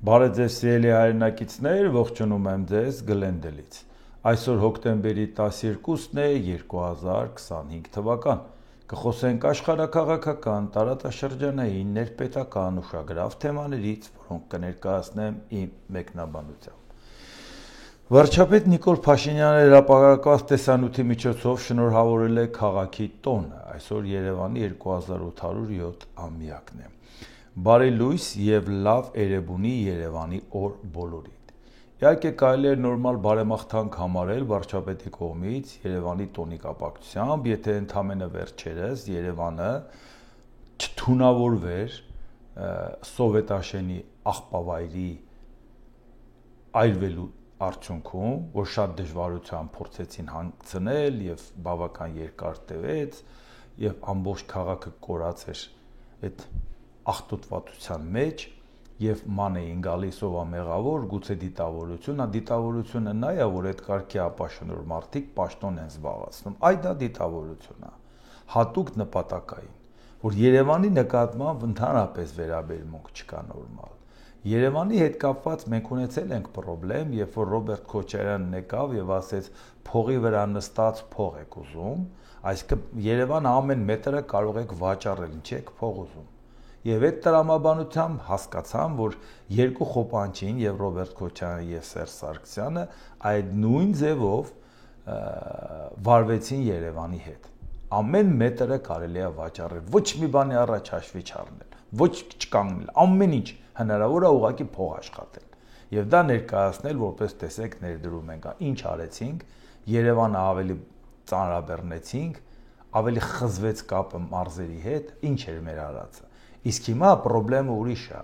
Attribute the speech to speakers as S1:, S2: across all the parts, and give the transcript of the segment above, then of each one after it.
S1: Բարև ձեզ սիրելի հայրենակիցներ, ողջունում եմ ձեզ Գլենդելից։ Այսօր հոկտեմբերի 12-ն է 2025 թվական։ Կխոսենք աշխարհաքաղաքական, տարածաշրջանային, ներպետական ուշագրավ թեմաներից, որոնք կներկայացնեմ իմ մեկնաբանությամբ։ Վարչապետ Նիկոլ Փաշինյանը հրապարակված տեսանյութի միջոցով շնորհավորել է քաղաքի տոնը, այսօր Երևանի 2807 ամյակն է։ Բարի լույս եւ լավ երեբունի Երևանի օր բոլորիդ։ Իհարկե կարելի է նորմալ բարեմաղթանք համարել վարչապետի կողմից Երևանի տոնի կապակցությամբ, եթե ընդամենը վերջերս Երևանը չթունավորվեր սովետաշենի աղբավայրի այրվելու արդյունքում, որ շատ դժվարությամբ փորձեցին հանգցնել եւ բավական երկար տևեց եւ ամբողջ քաղաքը կորած էր այդ աղտոտվածության մեջ եւ ման էին գալիս ովամեղավոր, գուցե դիտավորությունը նա է, որ այդ կարգի ապաշնոր մարդիկ պաշտոն են զբաղացնում։ Այ դա դիտավորություն է, հատուկ նպատակային, որ Երևանի նկատմամբ ընդհանրապես վերաբերմունք չկա նորմալ։ Երևանի հետ կապված մենք ունեցել ենք խնդրեմ, երբ որ Ռոբերտ Քոչարյանն եկավ եւ ասեց փողի վրա նստած փող եք ուզում, այսինքն Երևանը ամեն մետրը կարող եք վաճառել, ինչ եք փող ուզում։ Եվ այդ տրամաբանությամբ հասկացան, որ երկու խոպանչին եւ Ռոբերտ Քոչարյանը եւ Սերժ Սարգսյանը այդ նույն ձևով վարվեցին Երևանի հետ։ Ամեն մետրը կարելի է վաճառել, ոչ մի բանի առաջ հաշվի չառնել, ոչ չկանգնել, ամեն ինչ հնարավոր է ուղղակի փող աշխատել։ Եվ դա ներկայացնել, որպես տեսեք ներդրում ենք, ինչ արեցինք, Երևանը ավելի ծանրաբեռնեցինք, ավելի խզվեց կապը մարզերի հետ, ինչ էր մեր արածը։ Իսկ հիմա խնդրեմը ուրիշ է։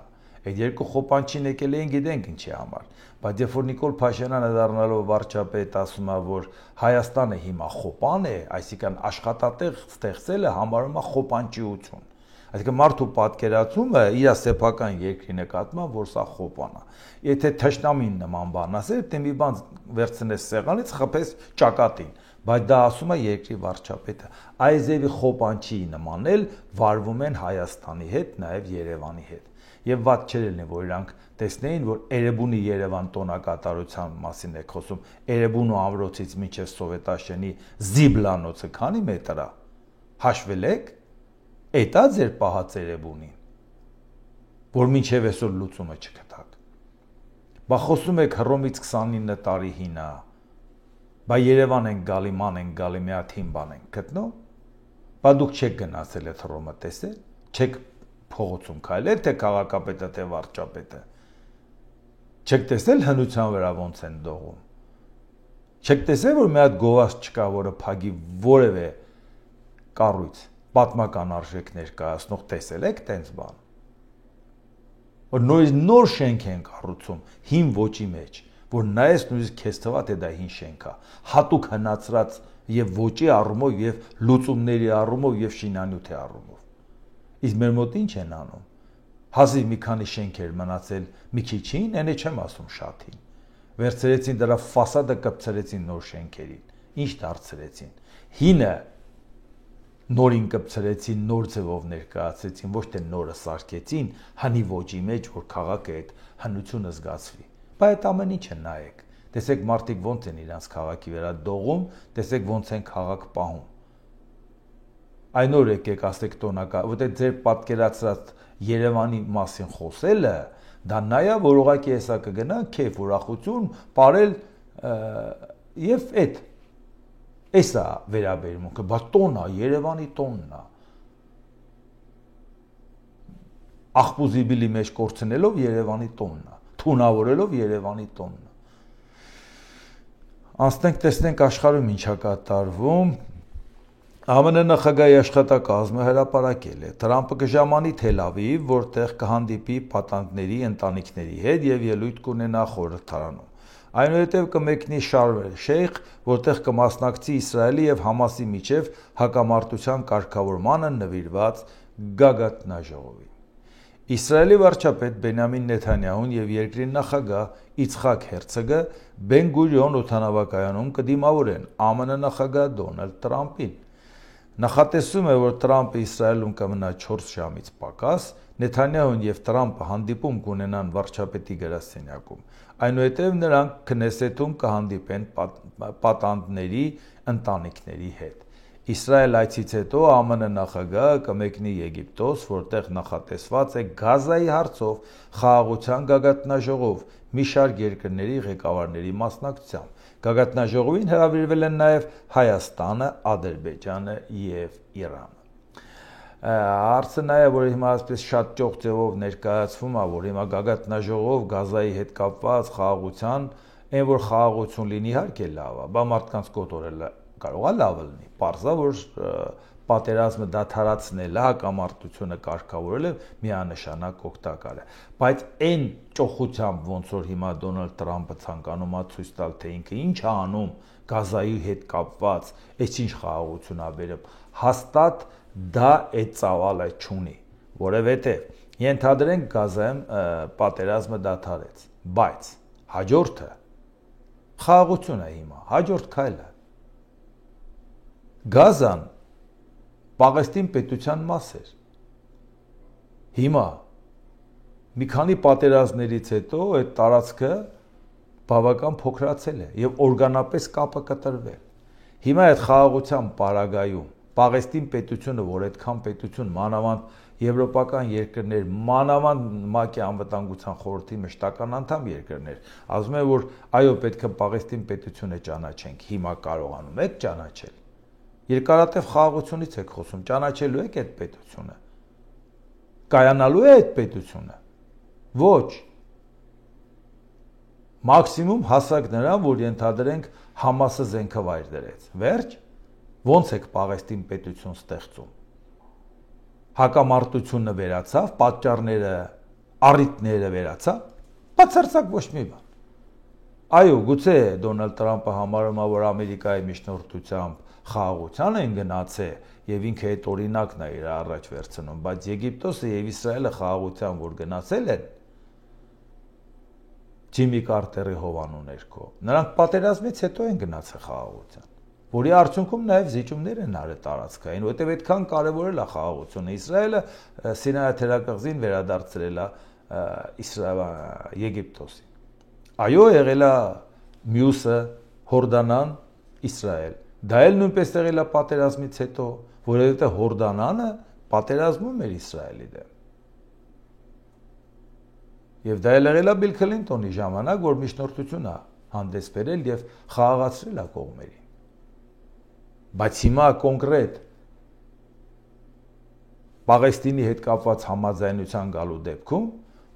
S1: Այդ երկու խոպանչին եկել էին գիտենք ինչի համար, բայց երբ որ Նիկոլ Փաշինյանը դառնալով վարչապետ ասում է, որ Հայաստանը հիմա խոպան է, այսինքն աշխատատեղ ստեղծելը համարում է խոպանչիություն։ Այսինքն մարդու պատկերացումը իր սեփական երկրի նկատմամբ, որ սա խոպան է։ Եթե թշնամին նման բան ասեր, դե մի բան վերցնես սեղանից, խփես ճակատին, բայց դա ասում է երկրի վարչապետը։ Այզևի խոպանչի նման էլ վարվում են Հայաստանի հետ, նաև Երևանի հետ։ Եվ ված չէր լինի, որ իրանք տեսնեին, որ Էրեբունի Երևան տոնակատարության մասին է խոսում, Էրեբունու ամրոցից մինչև Սովետաշենի Զիբլանոցը քանի մետր է։ Հաշվել եք։ Էդ է ձեր պահած Էրեբունին, որ մինչև այսօր լուծումը չգտաք։ Բա խոսում եք Հռոմից 29 տարի հին է։ Բա Երևան են գալի, ման են գալի, մի հատ հին բան են գտնում։ Բա դուք չեք գնացել այդ Հռոմը տեսել, չեք փողոցում քայլել, թե քաղաքապետը, թե վարչապետը։ Չեք տեսել հնության վրա ոնց են դողում։ Չեք տեսել, որ մի հատ գովազ չկա, որը փագի որևէ կառույց, պատմական արժեք ներկայացնող տեսել եք տենց բան։ Որ նոր շենք են կառուցում, հին ոճի մեջ, որ նայես նույնիսկ քեզ թվա թե դա հին շենք է, հատուկ հնացրած եւ ոճի առումով եւ լուծումների առումով եւ շինանյութի առումով։ Իսկ մեր մոտ ինչ են անում։ Հազիվ մի քանի շենքեր մնացել մի քիչին, այնե չեմ ասում շատին։ Վերցրեցին դրա ֆասադը կպցրեցին նոր շենքերին։ Ինչ դարձրեցին։ Հինը նորին կպցրեցին, նոր ձևով ներկայացրեցին, ոչ թե նորը սարքեցին, հնի ոճի մեջ, որ քաղաքը այդ հնությունը զգացվի։ Բայց այդ ամեն ինչը նայեք։ Տեսեք մարդիկ ոնց են իրանց քաղաքի վրա դողում, տեսեք ոնց են քաղաք պահում։ Այն օր եկեք ասեք տոնակա, որտեղ ձեր պատկերացրած Երևանի մասին խոսելը, դա նա է, որ ուղղակի հեսա կգնա, քեֆ, ուրախություն, ապարել եւ այդ էսա վերաբերմունքը, բա տոնն է, Երևանի տոնն է։ Աղբուզիբիլի մեջ կորցնելով Երևանի տոնն է, թունավորելով Երևանի տոնն է։ Անցնենք տեսնենք աշխարհում ինչ է կատարվում։ ԱՄՆ նախագահի աշխատակազմը հրապարակել է Թրամփը կժամանի Թել Ավիվ, որտեղ կհանդիպի պատանդների ընտանիքների հետ եւ ելույթ կունենա խորհրդարանում։ Այնուհետև կմեկնի Շարմ el-Շեյխ, որտեղ կմասնակցի Իսրայելի եւ Համասի միջև հակամարտության կարգավորմանը նվիրված գագաթնաժողովին։ Իսրայելի վարչապետ Բենյամին Նեթանյահուն եւ երկրի նախագահ Իցխակ Հերցոգը Բեն Գուրիոն օդանավակայանում կդիմավորեն ԱՄՆ նախագահ Դոնալդ Տրամփին։ Նախատեսում է, որ Տրամպը Իսրայելում կմնա 4 ժամից պակաս, Նեթանյահուն եւ Տրամպը հանդիպում կունենան վարչապետի գրասենյակում։ Այնուհետև նրանք Քնեսեթում կհանդիպեն պատանդների ընտանիքների հետ։ Իսրայել այցից հետո ԱՄՆ նախագահը կմեկնի Եգիպտոս, որտեղ նախատեսված է Գազայի հարցով խաղաղության գագաթնաժողով մի շարք երկրների ղեկավարների մասնակցությամբ։ Գագաթնաժողովին հրավիրվել են նաև Հայաստանը, Ադրբեջանը եւ Իրանը։ Հարցը նա է, որ հիմա այսպես շատ ճոխ ձևով ներկայացվում է, որ հիմա գագաթնաժողով Գազայի հետ կապված խաղաղության, այն որ խաղաղություն լինի, իհարկե լավ է, բա մարդկանց կոտորելը կարող է լավ լինի, պարզա որ պատերազմը դադարեցնելը, հակամարտությունը կարգավորելը միանշանակ օգտակար է, բայց այն ճոխությամբ ոնց որ հիմա Դոնալդ Տրամպը ցանկանում է ցույց տալ, թե ինքը ինչ է անում Գազայի հետ կապված, այսինչ խաղաղություն է բերում, հաստատ դա այդ ծավալը չունի, որովհետև ենթադրենք Գազայում պատերազմը դադարեց, բայց հաջորդը խաղաղություն է հիմա, հաջորդ քայլը Գազան Պաղեստին պետության մաս էր։ Հիմա մի քանի պատերազմներից հետո այդ տարածքը բավական փոքրացել է եւ օրգանապես կապը կտրվել։ Հիմա այդ խաղաղության պարագայում Պաղեստին պետությունը, որ այդքան պետություն մանավանդ եվրոպական երկրներ, մանավանդ ՄԱԿ-ի անվտանգության խորհրդի մշտական անդամ երկրներ, ասում են, որ այո, պետք է Պաղեստին պետությունը ճանաչենք, հիմա կարողանում եք ճանաչել։ Երկարատև խաղաղությունից եք խոսում, ճանաչելու եք այդ պետությունը։ Կայանալու է այդ պետությունը։ Ոչ։ Մաքսիմում հասակ նրան, որ ենթադրենք Համասը զենքը վայր դրեց։ Վերջ։ Ոնց եք Պաղեստին պետություն ստեղծում։ Հակամարտությունը վերացավ, պատճառները, առիթները վերացավ, բացարձակ ոչ մի բան։ Այո, գուցե Դոնալդ Տրամպը համարում է, որ Ամերիկայի միջնորդությամբ խաղաղության են գնացել եւ ինքը այդ օրինակն է իր առաջ վերցնում, բայց Եգիպտոսը եւ Իսրայելը խաղաղության որ գնացել են Ջիմի Կարտերի հովանու ներքո, նրանք պատերազմից հետո են գնացել խաղաղության, որի արդյունքում նաեւ զիջումներ են արել տարածքային, որտեղ այդքան կարեւորել է խաղաղությունը։ Իսրայելը Սինայի թերակղզին վերադարձրել է Եգիպտոսին։ Այո, եղել է մյուսը Հորդանան, Իսրայել։ Դա էլ նույնպես եղել է պատերազմից հետո, որովհետեւ Հորդանանը պատերազմում էր Իսրայելի դեմ։ Եվ դա էլ եղել է Բիլ Քլինտոնի ժամանակ, որ միջնորդություն է հանդես բերել եւ խաղաղացրել է կողմերին։ Բայց հիմա կոնկրետ Պաղեստինի հետ կապված համաձայնության գալու դեպքում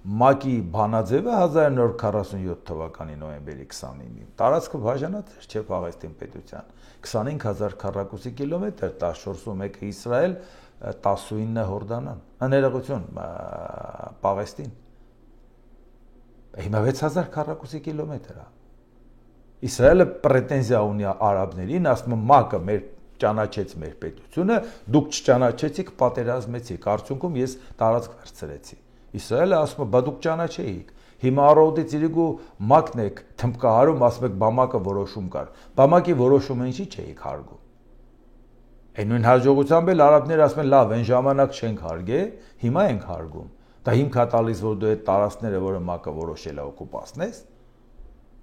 S1: ՄԱԿ-ի բանաձևը 1947 թվականի նոյեմբերի 29-ին տարածքը բաժանած էր չէ Պաղեստին պետության 25000 քառակուսի կիլոմետր 14-ում 1 Իսրայել 19 Հորդանան ներողություն Պաղեստին հիմա 6000 քառակուսի կիլոմետր է Իսրայելը պրետենզիա ունի արաբներին ասում է ՄԱԿ-ը մեր ճանաչեց մեր պետությունը դուք չճանաչեցիք պատերազմեցիք արդյունքում ես տարածք վերցրեցի Իսրայելը ասում է բա դուք ճանաչեիք հիմա առողջից իրիկու ՄԱԿ-ն եք թմկահարում ասում եք Բամակը որոշում կար Բամակի որոշումը ինչի չէիք հարգում Այն նույն հաջողությամբ էլ արաբները ասում են լավ այն ժամանակ չենք հարգե հիմա ենք հարգում դա հիմք է տալիս որ դու այդ տարածքները որը ՄԱԿ-ը որոշել է օկուպացնես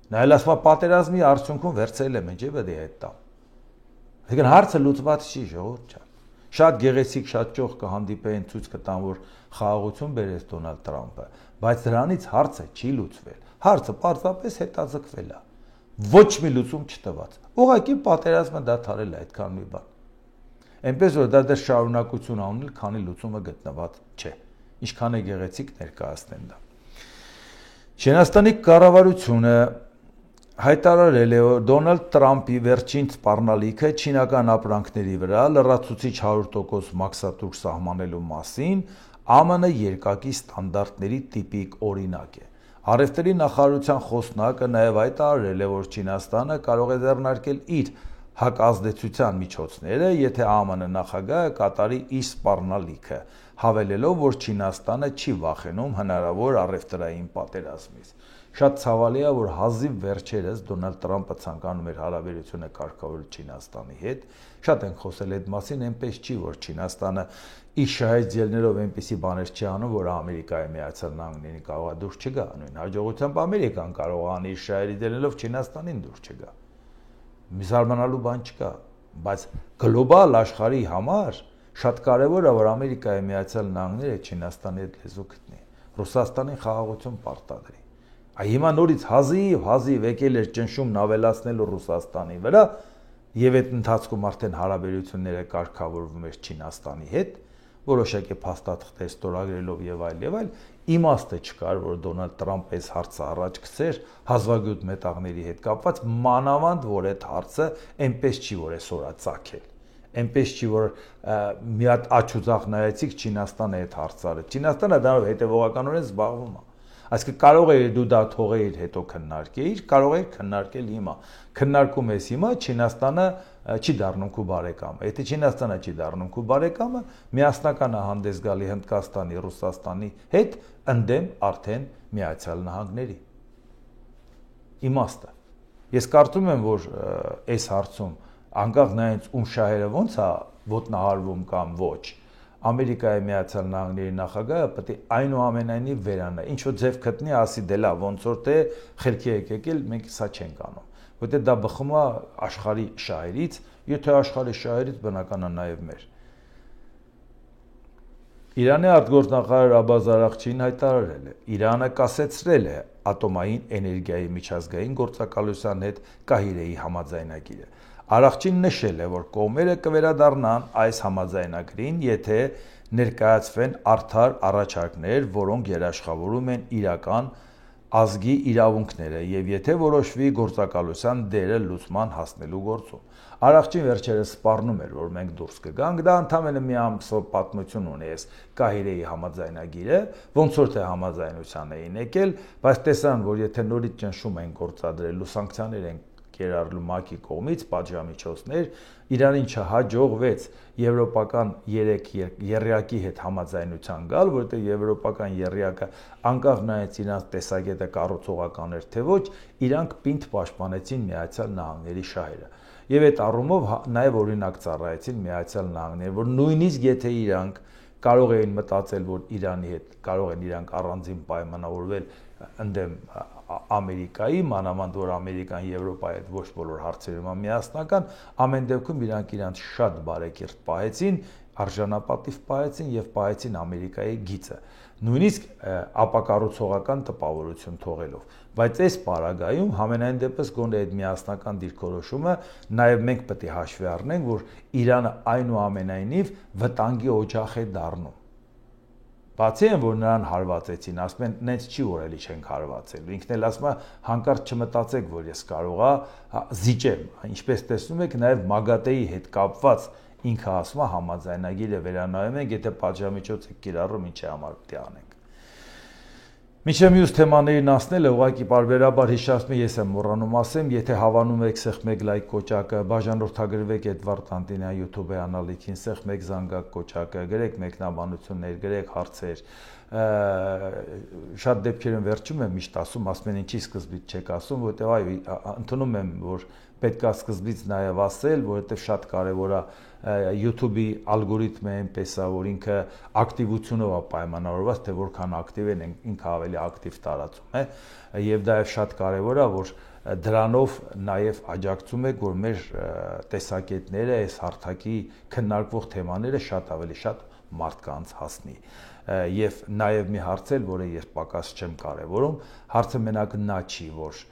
S1: նա էլ ասում է պատերազմի արդյունքում վերցրել եմ ինչի պետք է այդ տամ Այսինքն հարցը լուծված չի ժողովուրդ ջան Շատ գեղեցիկ, շատ ճոխ կհանդիպեին ցույց կտան, որ խաղաղություն բերեց Դոնալդ Տրամպը, բայց դրանից հարցը չի լուծվել։ Հարցը պարզապես հետաձգվել է։ Ոչ մի լուծում չտված։ Ուղղակի պատերազմը դադարել է այդքան մի բան։ Այնպես որ դա դեռ շարունակություն անել, քանի լուծումը գտնված չէ։ Ինչքան է գեղեցիկ ներկայացնեն դա։ Չինաստանի կառավարությունը հայտարարել է, որ Դոնալդ Տրամպի վերջին սպառնալիքը չինական ապրանքների վրա լրացուցիչ 100% մաքսատուր սահմանելու մասին ԱՄՆ երկակի ստանդարտների տիպիկ օրինակ է։ Առևտրի նախարարության խոսնակը նաև հայտարարել է, որ Չինաստանը կարող է ձեռնարկել իր հակազդեցության միջոցները, եթե ԱՄՆ նախագահը կատարի իր սպառնալիքը, հավելելով, որ Չինաստանը չի վախենում հնարավոր առևտրային պատերազմից։ Շատ ցավալի է, որ հազիվ վերջերս Դոնալդ Տրամփը ցանկանում էր հարաբերությունը կարգավորել Չինաստանի հետ։ Շատ ենք խոսել այդ մասին, այնպես չի, որ Չինաստանը իր շահից ելնելով այնպիսի բաներ չի անում, որ Ամերիկայի Միացյալ Նահանգներին կարող է դուրս չգա, նույն հաջողությամբ Ամերիկան կարող է անի իր շահից ելնելով Չինաստանին դուրս չգա։ Զարմանալու բան չկա, բայց գլոբալ աշխարհի համար շատ կարևոր է, որ Ամերիկայի Միացյալ Նահանգները Չինաստանի հետ լեզու գտնի, Ռուսաստանին խաղաղություն պարտադրի։ Հիմա նորից հազիվ եկել էր ճնշումն ավելացնելու Ռուսաստանի վրա, եւ այդ ընթացքում արդեն հարաբերությունները կարգավորվում էր Չինաստանի հետ, որոշակի փաստաթղթեր ստորագրելով եւ այլ, իմաստը չկար, որ Դոնալդ Տրամփը այս հարցը առաջ գցեր հազվագյուտ մետաղների հետ կապված, մանավանդ որ այդ հարցը այնպես չի, որ այսօր է ծագել։ Այնպես չի, որ մի հատ աչուձախ նայեցիք Չինաստանը այդ հարցը։ Չինաստանը դրանով հետևողականորեն զբաղվում է։ Այսինքն կարող է դու դա թողեիր հետո քննարկեիր, կարող է քննարկել հիմա։ Քննարկում ես հիմա, Չինաստանը չի դառնում քո բարեկամը։ Եթե Չինաստանը չի դառնում քո բարեկամը, միասնական է հանդես գալի Հնդկաստանի, Ռուսաստանի հետ, ընդդեմ արդեն Միացյալ Նահանգների։ Իմաստը։ Ես կարծում եմ, որ այս հարցում անկախ նայած ում շահերը ոնց է ոտնահարվում կամ ոչ, Ամերիկայի Միացյալ Նահանգների նախագահը պետք է այնուամենայնիվ վերանա, ինչ որ ձև գտնի, ասի դե լավ, ոնց որ թե խելքի եկել, մենք սա չենք անում, որտեղ դա բխում է աշխարհի շահերից, եթե աշխարհի շահերից բնական է նաև մեր։ Իրանի արտգործնախարար Աբբաս Արաղչին հայտարարել է. Իրանը կասեցրել է ատոմային էներգիայի միջազգային գործակալության հետ Կահիրեի համաձայնագիրը։ Արաղչին նշել է, որ կողմերը կվերադառնան այս համաձայնագրին, եթե ներկայացվեն արդար առաջարկներ, որոնք երաշխավորում են իրական ազգի իրավունքները եւ եթե որոշվի գործակալության դերը լուծման հասնելու գործում։ Արաղչին վերջերս սպառնում էր, որ մենք դուրս կգանք, դա ընդամենը մի ամսով պատմություն ունի այս Կահիրեի համաձայնագիրը, ոնց որ թե համաձայնության էին եկել, բայց տեսան, որ եթե նորից ճնշում են գործադրելու, սանկցիաներ են կերարելու ՄԱԿ-ի կողմից պատժամիջոցներ, Իրանին չհաջողվեց եվրոպական 3 եռյակի հետ համաձայնության գալ, որտեղ եվրոպական եռյակը անկախ նայած իրանց տեսակետը կառուցողական էր թե ոչ, իրանք պինդ պաշտպանեցին Միացյալ Նահանգների շահերը։ Եվ այդ առումով նաև օրինակ ծառայեցին Միացյալ Նահանգները, որ նույնիսկ եթե իրանք կարող էին մտածել, որ Իրանի հետ կարող են իրանք առանձին պայմանավորվել ընդդեմ Ամերիկայի, մանավանդ որ Ամերիկան Եվրոպայի հետ ոչ բոլոր հարցերում միասնական, ամեն դեպքում իրանք շատ բարեկիրթ պահեցին, արժանապատիվ պահեցին եւ պահեցին Ամերիկայի գիծը, նույնիսկ ապակառուցողական տպավորություն թողելով, բայց այս պարագայում համենայն դեպս գոնե այդ միասնական դիրքորոշումը նաեւ մենք պետք է հաշվի առնենք, որ Իրանը այնուամենայնիվ վտանգի օջախ է դառնում։ Բացի այն, որ նրան հարվածեցին, ասում են, նենց չի որ էլի չենք հարվածելու։ Ինքն էլ ասում է, հանկարծ չմտածեք, որ ես կարողա զիջեմ։ Ինչպես տեսնում եք, նաև ՄԱԳԱՏԵ-ի հետ կապված ինքը ասում է համաձայնագիրը վերանայում ենք, եթե պատժամիջոց եք կիրառում, ինչի համար պետք է անենք։ Մինչև մյուս թեմաներին անցնելը ուղղակի պարբերաբար հիշացնում եմ, ես եմ մոռանում ասեմ, եթե հավանում եք սեղմեք լայք կոճակը, բաժանորդագրվեք Էդվարդ Անտինյան YouTube-ի անալիքին, սեղմեք զանգակ կոճակը, գրեք մեկնաբանություններ, գրեք հարցեր, շատ դեպքերում վերջում եմ միշտ ասում են ինչի սկզբից չեք ասում, որտեղ այո, ընդունում եմ, որ պետք է սկզբից նաև ասել, որովհետև շատ կարևոր է YouTube-ի ալգորիթմը այնպես է, որ ինքը ակտիվությունով է պայմանավորված, թե որքան ակտիվ են, ինքը ավելի ակտիվ տարածում է, եւ դա եւ շատ կարևոր է, որ դրանով նաև աջակցում եք, որ մեր տեսակետները, այս հարթակի քննարկվող թեմաները շատ ավելի շատ մարդկանց հասնի։ Եվ նաև մի հարց էլ, որը ես պակաս չեմ կարևորում, հարցը մենակ նա չի, որ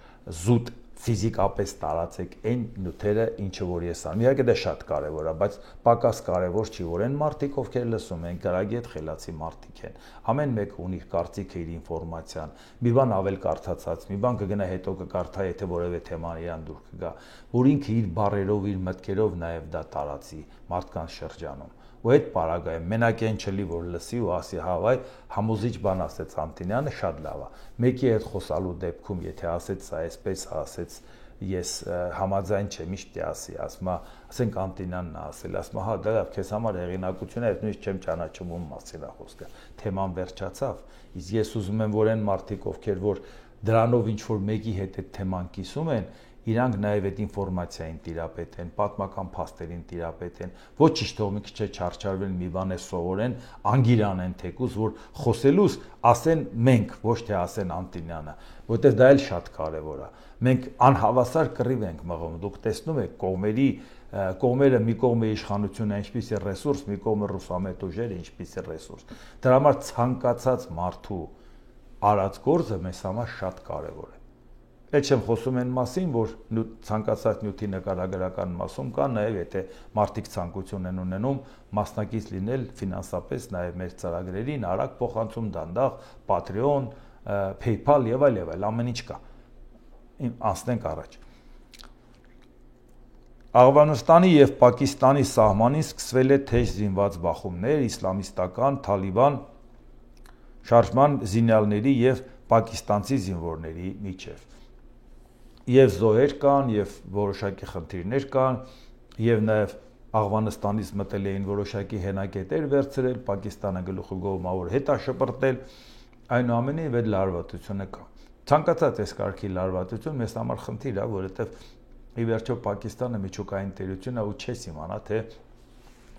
S1: զուտ ֆիզիկապես տարածեք այն նյութերը, ինչը որ ես անում։ Իհարկե դա շատ կարևոր է, բայց պակաս կարևոր չի, որ այն մարդիկ, ովքեր լսում են, գրագետ խելացի մարդիկ են։ Ամեն մեկը ունի կարծիքը իր ինֆորմացիան։ Մի բան ավել կարդացած, մի բան կգնա հետո կկարդա, եթե որևէ թեման իրան դուր կգա, որ ինքը իր բառերով, իր մտքերով նաև դա տարածի մարդկանց շրջանում։ Ու այդ պարագայում մենակ այն չլի, որ լսի ու ասի, հա, վայ, համոզիչ բան ասեց Անտինյանը, շատ լավ է։ Մեկի հետ խոսալու դեպքում, եթե ասեց սա այսպես, ասեց ես համաձայն չեմ, միշտ ասի, ասենք Անտինյանն ասել, ասում հա դա քեզ համար հեղինակություն է, այդ նույնիսկ չեմ ճանաչում ում մասին է խոսքը, թեման վերջացավ, իսկ ես ուզում եմ, որ այն մարդիկ, ովքեր որ դրանով ինչ որ մեկի հետ այդ թեման կիսում են, իրանք նաև այդ ինֆորմացիային տիրապետեն, պատմական փաստերին տիրապետեն, ոչ ճիշտ թող մի քիչ չարչարվեն մի բան է սովորեն, անգիրանեն թեկուզ, որ խոսելուս ասեն մենք, ոչ թե ասեն Անտինյանը, որտեղ դա էլ շատ կարևոր է։ Մենք անհավասար կռիվ ենք մղում, դուք տեսնում եք կողմերը մի կողմը իշխանությունը ինչպես է ռեսուրս, մի կողմը ռուսամետ ուժերը ինչպես է ռեսուրս։ Դրա համար ցանկացած մարդու արած գործը մեզ համար շատ կարևոր է։ Այդ չեմ խոսում այն մասին, որ ցանկացած նյութի նկարագրական մասում կա նաև եթե մարդիկ ցանկություն են ունենում մասնակից լինել ֆինանսապես նաև մեր ծրագրերին, արագ փոխանցում դանդաղ, Patreon, PayPal եւ այլ ամեն ինչ կա։ Անցնենք առաջ։ Աֆղանստանի եւ Պակիստանի սահմանին սկսվել է թեժ զինված բախումներ իսլամիստական Թալիբան շարժման զինյալների եւ պակիստանցի զինվորների միջև։ Եվ զոհեր կան, եւ որոշակի խնդիրներ կան, եւ նաեւ Աֆղանստանից մտել էին որոշակի հենակետեր վերցրել, Պակիստանը գլուխը գովմավոր հետ է շպրտել, այնուամենայնիվ այդ լարվածությունը կա։ Ցանկացած այս կարգի լարվածություն մեզ համար խնդիր է, որովհետեւ ի վերջո Պակիստանը միջուկային տերություն է ու չես իմանա, թե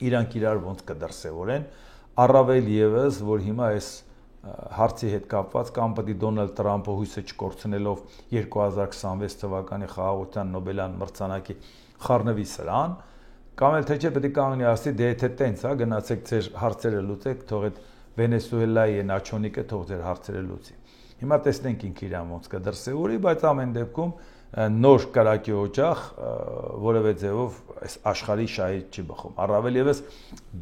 S1: իրանք իրար ոնց կդրսևորեն, առավել եւս, որ հիմա այս հարցի հետ կապված կամ պետք է Դոնալդ Տրամփը հույսը չկորցնելով 2026 թվականի խաղաղության Նոբելյան մրցանակի խառնվի սրան, կամ էլ թե չէ պետք է կանգնի ասի դե եթե տենց է գնացեք ձեր հարցերը լուծեք, թող այդ Վենեսուելայի Նաչոնիկը թող ձեր հարցերը լուծի։ Հիմա տեսնենք ինքը իրան ոնց կդրսևորի, բայց ամեն դեպքում նոր կրակի օջախ որևէ ձևով այս աշխարհի շահից չի բխում։ Առավել եւս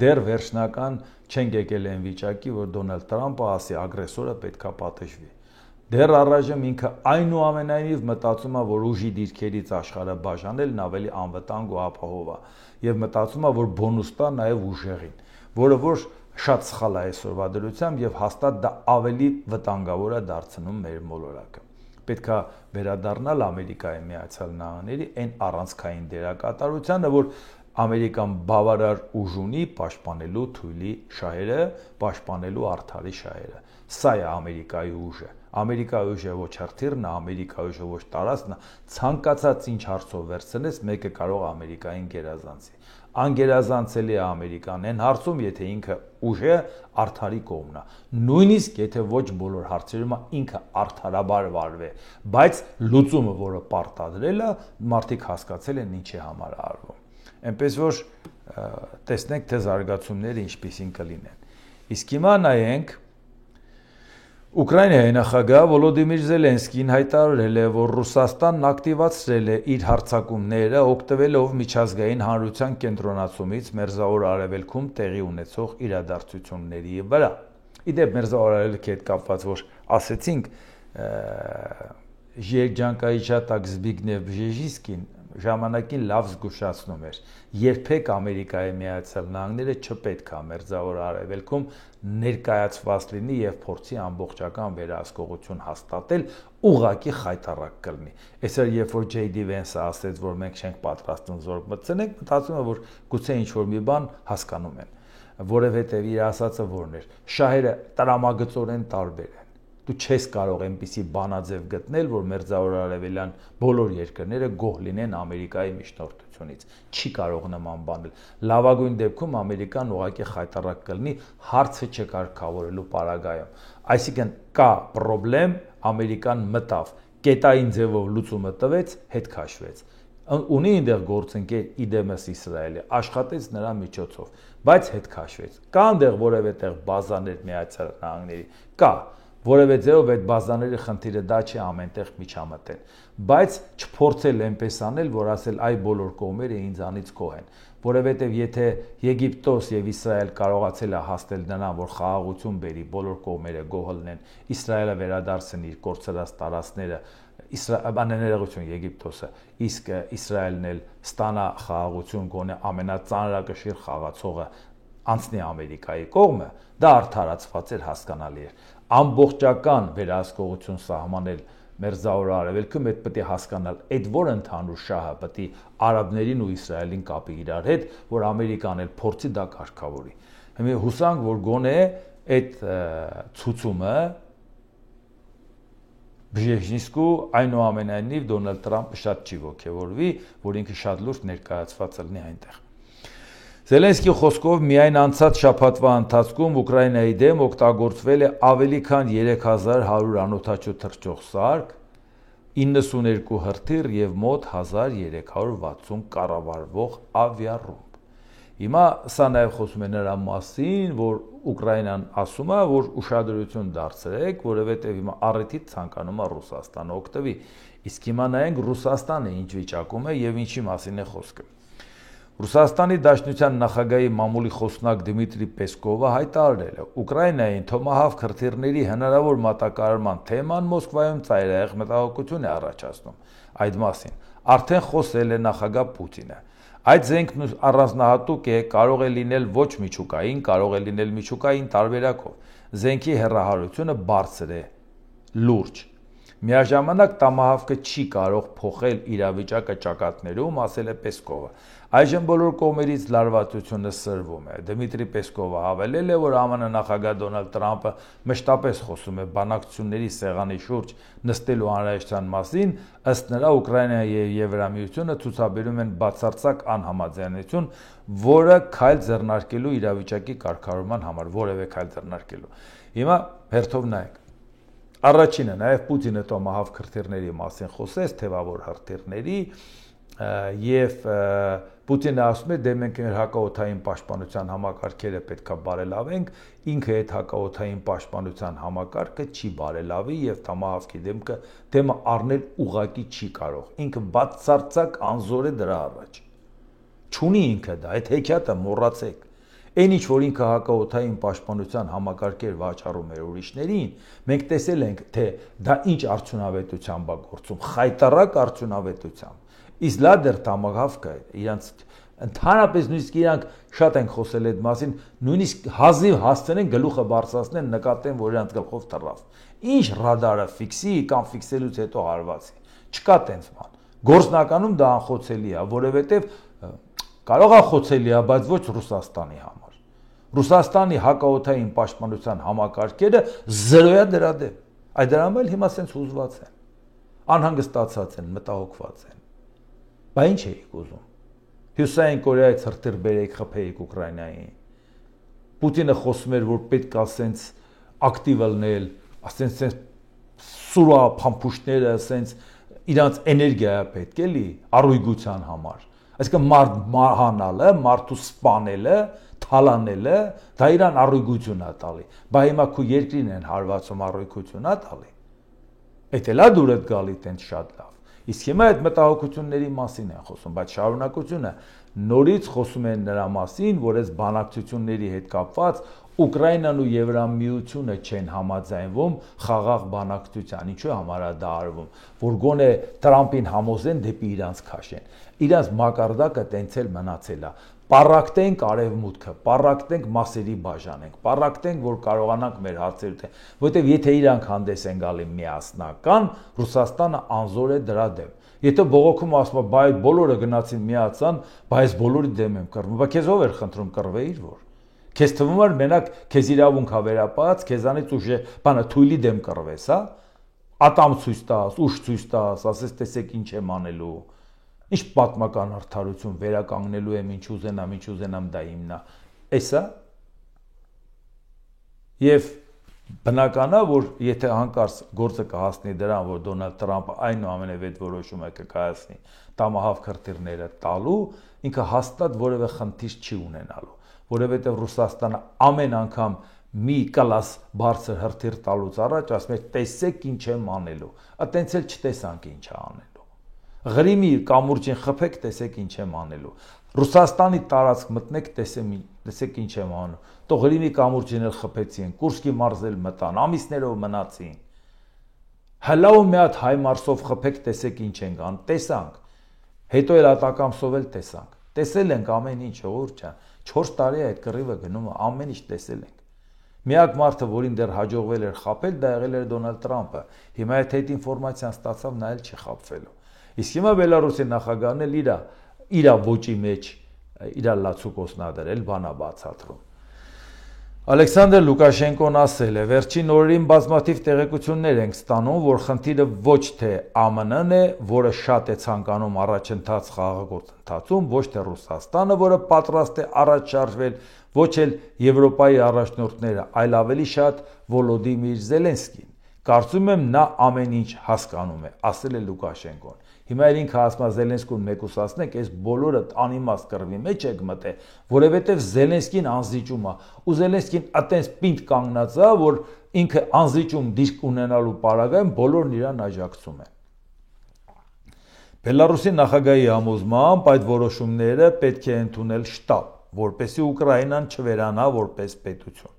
S1: դեռ վերջնական չենք եկել այն վիճակի, որ Դոնալդ Տրամփը ասի ագրեսորը պետքա պատժվի։ Դեռ առայժմ ինքը այնուամենայնիվ մտածում է, որ ուժի դիրքերից աշխարհը բաժանելն ավելի անվտանգ ու ապահով է, եւ մտածում է, որ բոնուս տա նաեւ ուժեղին, որը որ շատ սխալ է այսօրվա դրությամբ եւ հաստատ դա ավելի վտանգավոր է դարձնում մեր մոլորակը։ Պետք է վերադառնալ Ամերիկայի Միացյալ Նահանգների այն առանցքային դերակատարությանը, որ Ամերիկան բավարար ուժ ունի պաշտպանելու թույլի շահերը, պաշտպանելու արդարի շահերը։ Սա է Ամերիկայի ուժը։ Ամերիկայի ուժը ոչ հրթիռն է, Ամերիկայի ուժը ոչ տարածքն է, ցանկացած ինչ հարցով վերցնես, մեկը կարող Ամերիկային գերազանցի։ Անգերազանցելի է Ամերիկան այն հարցում, եթե ինքը ուժը արդարի կողմն է։ Նույնիսկ եթե ոչ բոլոր հարցերում ինքը արդարաբար վարվե, բայց լուծումը, որը պարտադրել է, մարդիկ հասկացել են ինչի համար արվում։ Այնպես որ տեսնենք, թե զարգացումները ինչպիսին կլինեն։ Իսկ հիմա նայենք Ուկրաինայի նախագահ Վոլոդիմիր Զելենսկին հայտարարել է, որ Ռուսաստանն ակտիվացրել է իր հարձակումները, օգտվելով միջազգային հանրության կենտրոնացումից Մերձավոր Արևելքում տեղի ունեցող իրադարձությունների վրա։ Իդեպ Մերձավոր Արևելքի հետ կապված, որ ասեցինք, Երջանկայիչատակ Զբիգնև Բժեժինսկին ժամանակին լավ զգուշացնում էր։ Երբեք Ամերիկայի Միացյալ Նահանգները չպետք է Մերձավոր Արևելքում ներկայացված լինի եւ փորձի ամբողջական վերահսկողություն հաստատել, ուղղակի խայտառակ կլինի։ Այսօր երբ որ J.D. Vance-ը ասեց, որ մենք չենք պատրաստվում զորք մտցնենք, մտածում եմ, որ գուցե ինչ-որ մի բան հասկանում են, որովհետեւ իր ասածը որն էր. շահերը տրամագծորեն տարբեր են։ Դու չես կարող այնպիսի բանաձև գտնել, որ Մերձավոր Արևելյան բոլոր երկրները գոհ լինեն Ամերիկայի միջնորդությունից։ Չի կարող նման բանել։ Լավագույն դեպքում Ամերիկան ուղղակի խայտառակ կլինի հարցը չկարգավորելու պարագայում։ Այսինքն կա խնդրեմ, Ամերիկան մտավ, կետային ձևով լուծումը տվեց, հետ քաշվեց։ Ունի այնտեղ գործընկեր իդեմս Իսրայելը, աշխատեց նրա միջոցով, բայց հետ քաշվեց։ Կա այնտեղ որևէ տեղ բազաներ Միացյալ Նահանգների, կա որևէ ձևով այդ բազաների խնդիրը դա չի ամենտեղ միջամտել, բայց չփորձել այնպես անել, որ ասել այ բոլոր կողմերը ինձանից գոհ են, որովհետև եթե Եգիպտոս եւ Իսրայել կարողացել է հասնել նրան, որ խաղաղություն բերի, բոլոր կողմերը գոհ լինեն, Իսրայելը վերադարձնի իր կորցրած տարածքները, Ներողություն Եգիպտոսը, իսկ Իսրայելն էլ ստանա խաղաղություն, գոնե ամենածանրակշիռ խաղացողը անցնի Ամերիկայի կողմը, դա արդարացված էր, հասկանալի էր։ Ամբողջական վերահսկողություն սահմանել Մերձավոր Արևելքը մեծ պետք է հասկանալ, այդ որ ընդհանուր շահը պետք է արաբներին ու Իսրայելին կապի իրար հետ, որ Ամերիկան էլ փորձի դա կարգավորի։ Հիմա հուսանք, որ գոնե այդ ցուցումը Բժեզինսկու այնուամենայնիվ Դոնալդ Տրամպը շատ չի ոգևորվի, որ ինքը շատ լուրջ ներկայացված լինի այնտեղ։ Զելենսկիի խոսքով միայն անցած շաբաթվա ընթացքում Ուկրաինայի դեմ օգտագործվել է ավելի քան 3100 անօդաչու թռչող սարք, 92 հրթիռ եւ մոտ 1360 կառավարվող ավիառումբ։ Հիմա սա նաև խոսում է նրա մասին, որ Ուկրաինան ասում է, որ ուշադրություն դարձրեք, որովհետև հիմա առիթից ցանկանում է Ռուսաստանը օգտվի։ Իսկ հիմա նայենք Ռուսաստանը ինչ վիճակում է եւ ինչի մասին է խոսքը։ Ռուսաստանի Դաշնության նախագահի մամուլի խոսնակ Դմիտրի Պեսկովը հայտարարել է. Ուկրաինային թոմահավք հրթիռների հնարավոր մատակարարման թեման Մոսկվայում ծայրահեղ մտահոգություն է առաջացնում։ Այդ մասին արդեն խոսել է նախագահ Պուտինը։ Այդ զենքն առանձնահատուկ է, կարող է լինել ոչ միջուկային, կարող է լինել միջուկային տարբերակով։ Զենքի հեռահարությունը բարձր է, լուրջ։ Միաժամանակ տամահավքը չի կարող փոխել իրավիճակը ճակատներում, ասել է Պեսկովը։ Այժմ բոլոր կողմերից լարվածությունը սրվում է։ Դմիտրի Պեսկովը հավելել է, որ ԱՄՆ նախագահ Դոնալդ Տրամպը մշտապես խոսում է բանակցությունների սեղանի շուրջ նստելու անհրաժեշտության մասին, ըստ նրա Ուկրաինայի եւ Եվրամիությունը ցուցաբերում են բացարձակ անհամաձայնություն, որը քայլ ձեռնարկելու իրավիճակի կարգավորման համար, որևէ քայլ ձեռնարկելու։ Հիմա հերթով նայեք։ Առաջինը նաև Պուտինը տոմահավք հրթիռների մասին խոսեց, թևավոր հրթիռների, եւ Պուտինը ասում է, դե մենք հակաօդային պաշտպանության համակարգերը պետքա բարելավենք, ինքը այդ հակաօդային պաշտպանության համակարգը չի բարելավի եւ տոմահավքի դեմը առնել ուղակի չի կարող։ Ինքը բացարձակ անզոր է դրա առաջ։ Չունի ինքը դա, այդ հեքիաթը մոռացեք։ Այն ինչ որ ինքը հակաօդային պաշտպանության համակարգեր վաճառում էր ուրիշներին, մենք տեսել ենք, թե դա ինչ արդյունավետությամբ է գործում, խայտառակ արդյունավետությամբ։ Իսկ լա դեռ տոմահավքը իրանց ընդհանրապես նույնիսկ իրանք շատ են խոսել այդ մասին, նույնիսկ հազիվ հասցնեն գլուխը բարձրացնեն, նկատեն, որ իրանց գլխով թռավ։ Ինչ ռադարը ֆիքսի կամ ֆիքսելուց հետո հարվածի։ Չկա տենց բան։ Գործնականում դա անխոցելի է, որովհետև կարող է խոցելի է, բայց ոչ Ռուսաստանի համար։ Ռուսաստանի հակաօդային պաշտպանության համակարգերը զրոյա դրա դեմ։ Այդ դրամ էլ հիմա սենց հուզված են։ Անհանգստացած են, մտահոգված են։ Բա ինչ էիք ուզում։ Հյուսային Կորեայից հրթիռ բերեիք, խփեիք Ուկրաինային։ Պուտինը խոսում էր, որ պետք է սենց ակտիվ լինել, ասենց սուրա փամփուշտները, սենց իրանց էներգիա պետք է լի առույգության համար։ Այսինքն մարդ մահանալը, մարդու սպանելը, թալանելը, դա իրան առույգություն է տալի։ Բա հիմա քու երկրին են հարվածում առույգություն է տալի։ Այդ էլա դուրդ գալի տենց շատ լավ։ Իսկ հիմա այդ մտահոգությունների մասին են խոսում, բայց շարունակությունը նորից խոսում են նրա մասին, որ այս բանակցությունների հետ կապված Ուկրաինան ու Եվրամիությունը չեն համաձայնվում խաղաղ բանակցության, ինչու համար է դա արվում, որ գոնե Տրամպին համոզեն դեպի իրանց քաշեն։ Իրանց մակարդակը տենց էլ մնացել է։ Պառակտենք արևմուտքը, պառակտենք մասերի բաժանենք, պառակտենք, որ կարողանանք մեր հարցերը, որովհետև եթե իրանք հանդես են գալի միասնական, Ռուսաստանը անզոր է դրա դեմ։ Եթե բողոքում ասում է, բայ բոլորը գնացին միացան, բայց բոլորի դեմ եմ կռվում, բայց քեզ ով էր խնդրում կռվեիր որ։ Քեզ թվում էր մենակ քեզ իրավունք ա վերապահած, քեզանից ուժ բանը թույլի դեմ կռվես, հա։ Ատամ ցույց տաս, ուժ ցույց տաս, ասես տեսեք ինչ եմ անելու։ Ինչ պատմական արդարություն վերականգնելու եմ, ինչ ուզենամ դա իմն է։ Էսա։ Եվ բնական է, որ եթե հանկարծ գործը կհասնի դրան, որ Դոնալդ Տրամպը այնուամենայնիվ որոշումը կկայացնի տոմահավք հրթիռները տալու, ինքը հաստատ որևէ խնդիր չի ունենալու, որովհետև Ռուսաստանը ամեն անգամ մի կլաս բարձր հրթիռ տալուց առաջ ասում է տեսեք ինչ եմ անելու, այտենց էլ չտեսանք ինչ է անելու։ Ղրիմի կամուրջին խփեք, տեսեք ինչ եմ անելու։ Ռուսաստանի տարածք մտնեք, տեսեք ինչ եմ անում։ Տո Ղրիմի կամուրջին էլ խփեցին, Կուրսկի մարզել մտան, ամիսներով մնացին։ Հլա ու մի հատ հայ մարսով խփեք, տեսեք ինչ ենք անում, տեսանք։ Հետո էլ ատակամսով էլ տեսանք։ Տեսել ենք ամեն ինչ, ժողովուրդ ջան, 4 տարի է այդ կռիվը գնում, ամեն ինչ տեսել ենք։ Միակ մարդը, որին դեռ հաջողվել էր խաբել, դա եղել էր Դոնալդ Տրամպը։ Հիմա այդ հետ ինֆորմացիան ստացավ, նա էլ չի խաբվելու։ Իսկ հիմա Բելարուսի նախագահն էլ իր ոճի մեջ իր լացուկոսն ա դրել, բանա բացատրում։ Ալեքսանդր Լուկաշենկոն ասել է. «Վերջին օրերին բազմաթիվ տեղեկություններ ենք ստանում, որ խնդիրը ոչ թե ԱՄՆ-ն է, որը շատ է ցանկանում առաջընթաց խաղաղագործընթացում, ոչ թե Ռուսաստանը, որը պատրաստ է առաջ շարժվել, ոչ էլ Եվրոպայի առաջնորդները, այլ ավելի շատ Վոլոդիմիր Զելենսկին։ Կարծում եմ նա ամեն ինչ հասկանում է», ասել է Լուկաշենկոն։ Հիմա ինքը ասում է Զելենսկուն մեկուսացնեք, այս բոլորը անիմաստ կռվի մեջ եք մտել, որովհետև Զելենսկին անզիջում է, ու Զելենսկին այտենց պինդ կանգնած է, որ ինքը անզիջում դիրք ունենալու պարագայում բոլորն իրան աջակցում են։ Բելարուսի նախագահի համոզմամբ այդ որոշումները պետք է ընդունել շտաբ, որպեսզի Ուկրաինան չվերանա որպես պետություն։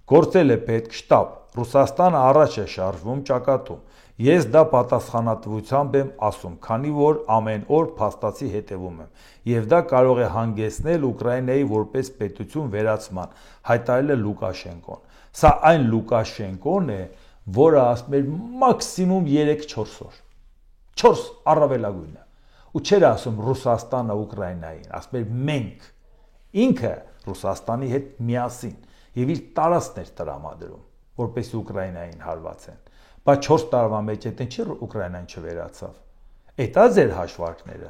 S1: Գործել է պետք շտաբ, Ռուսաստանը առաջ է շարժվում ճակատում։ Ես դա պատասխանատվությամբ եմ ասում, քանի որ ամեն օր փաստացի հետևում եմ, եւ դա կարող է հանգեցնել Ուկրաինայի որպես պետություն վերացման, հայտարարել է Լուկաշենկոն։ Սա այն Լուկաշենկոն է, որը ասում էր մաքսիմում 3-4 օր։ 4 առավելագույնը։ Ու չէր ասում Ռուսաստանը Ուկրաինային, ասում էր մենք։ Ինքը Ռուսաստանի հետ միասին եւ իր տարածքն էր տրամադրում, որպես Ուկրաինային հարվածեն։ Բայց 4 տարվա մեջ այդեն չի Ուկրաինան չվերացավ։ Էդ է ձեր հաշվարկները։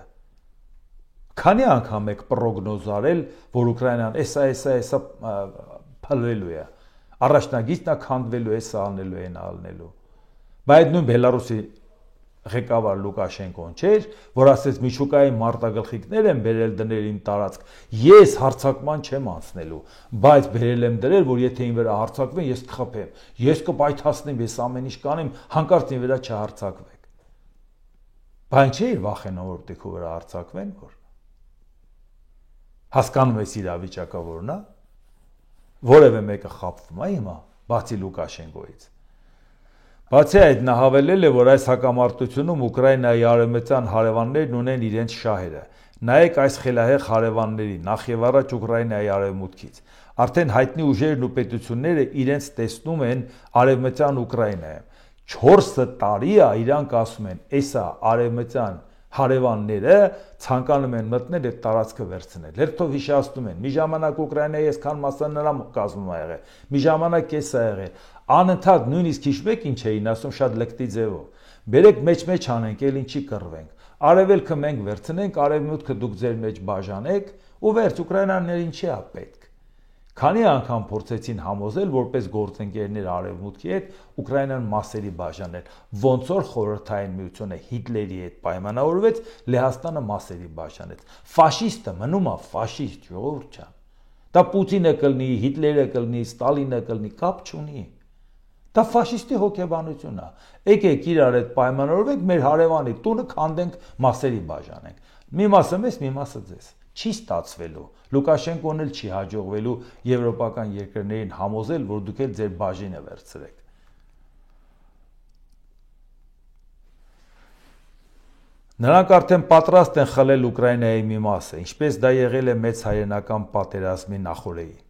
S1: Քանի անգամ եք պրոգնոզարել, որ Ուկրաինան էսա փլվելու է։ Առաջնագիծն է քանդվելու, էսա անելու են ալնելու։ Բայց նույն Բելարուսի ղեկավար Լուկաշենկոն չէր, որ ասեց միջուկային մարտագլխիկներ են բերել դնել իմ տարածք, ես հարձակման չեմ անցնելու, բայց բերել եմ դրել, որ եթե ին վրա հարձակվեն, ես կխփեմ, ես կպայթացնեմ, ես ամեն ինչ կանեմ, հանկարծ ին վրա չհարձակվեք։ Բայց չէր վախենում, որ դիքու վրա հարձակվեն, որ հասկանում ես իրավիճակը որն է, որևէ մեկը խաբվում է հիմա, բացի Լուկաշենկոից։ Բացի այդ, նա հավելել է, որ այս հակամարտությունում Ուկրաինայի արևմտյան հարևաններն ունեն իրենց շահերը։ Նայեք այս խելահեղ հարևանների, նախ եւ առաջ Ուկրաինայի արևմուտքից։ Արդեն հայտնի ուժերն ու պետությունները իրենց տեսնում են արևմտյան Ուկրաինայում։ 4 տարի է իրանք ասում են, էսա արևմտյան հարևանները ցանկանում են մտնել այդ տարածքը վերցնել։ Հերթով հիշեցնում են, մի ժամանակ Ուկրաինայի այսքան մասը նրա կազմում ա եղել, մի ժամանակ էս ա եղել։ Անընդհատ նույնիսկ հիշվեք ինչ էին ասում շատ լկտի ձևով։ Բերեք մեջ անենք, էլ ինչի կռվենք։ Արևելքը մենք վերցնենք, արևմուտքը դուք ձեր մեջ բաժանեք, ու վերջ Ուկրաինան ինչի է պետք։ Քանի անգամ փորձեցին համոզել, որպես գործընկերներ արևմուտքի հետ Ուկրաինան մասերի բաժանել, ոնց որ խորհրդային միությունը Հիտլերի հետ պայմանավորվեց, Լեհաստանը մասերի բաժանեց։ Ֆաշիստը մնում է ֆաշիստ, ժողովուրդ ջան։ Դա Պուտինը կլինի, Հիտլերը կլինի, Ստալինը կլինի, կապ չունի։ Դա ֆաշիստի հոգեբանություն է։ Եկեք իրար հետ պայմանավորվենք, մեր հարևանի տունը քանդենք, մասերի բաժանենք։ Մի մասը մեզ, մի մասը ձեզ։ Չի ստացվելու։ Լուկաշենկոն էլ չի հաջողվելու եվրոպական երկրներին համոզել, որ դուք էլ ձեր բաժինը վերցրեք։ Նրանք արդեն պատրաստ են խլել Ուկրաինայի մի մասը, ինչպես դա եղել է մեծ հայրենական պատերազմի նախօրեին։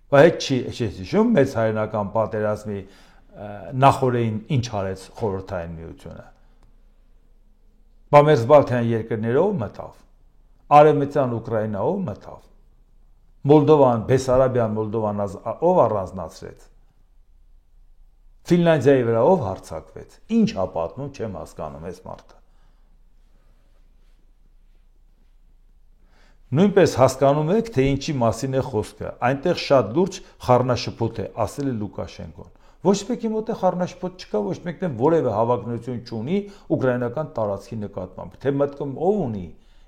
S1: Բայց չի հիշում մեծ հայրենական պատերազմի նախօրեին ինչ արեց խորհրդային միությունը։ Բամերզբալթյան երկրներով մտավ։ Արևմտյան Ուկրաինայով մտավ։ Մոլդովան, Բեսարաբիան, Մոլդովան ով առանձնացրեց։ Ֆինլանդիայի վրա ով հարձակվեց։ Ինչ ա պատմում, չեմ հասկանում այս մարդը։ Նույնպես հասկանում եք, թե ինչի մասին է խոսքը։ Այնտեղ շատ լուրջ խառնաշփոթ է, ասել է Լուկաշենկոն։ Ոչ մեկի մոտ է խառնաշփոթ չկա, ոչ մեկն որևէ հավակնություն չունի ուկրաինական տարածքի նկատմամբ։ Թե մտքում ով ունի,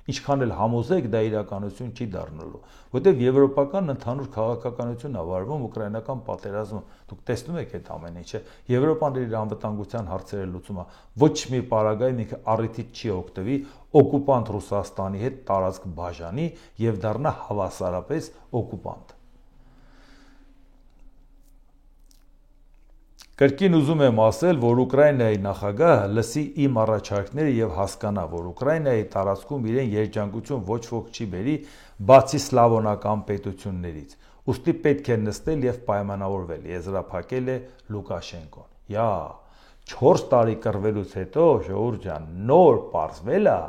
S1: ինչքան էլ համոզեք, դա իրականություն չի դառնալու, որտեղ եվրոպական ընդհանուր քաղաքականություն ա վարվում ուկրաինական պատերազմում։ Դուք տեսնում եք այդ ամեն ինչը։ Եվրոպան իր անվտանգության հարցերը լուծում է։ Ոչ մի պարագայում ինքը առիթից չի օգտվի օկուպանտ Ռուսաստանի հետ տարածք բաժանի եւ դառնա հավասարապես օկուպանտ։ Կրկին ուզում եմ ասել, որ Ուկրաինայի նախագահը լսի իմ առաջարկները եւ հասկանա, որ Ուկրաինայի տարածքում իրեն երջանկություն ոչ ոք չի բերի, բացի սլավոնական պետություններից։ ուստի պետք է նստել եւ պայմանավորվել, եզրափակել է Լուկաշենկոն։ 4 տարի կռվելուց հետո, ժողովուրդ ջան, նոր պարզվել է,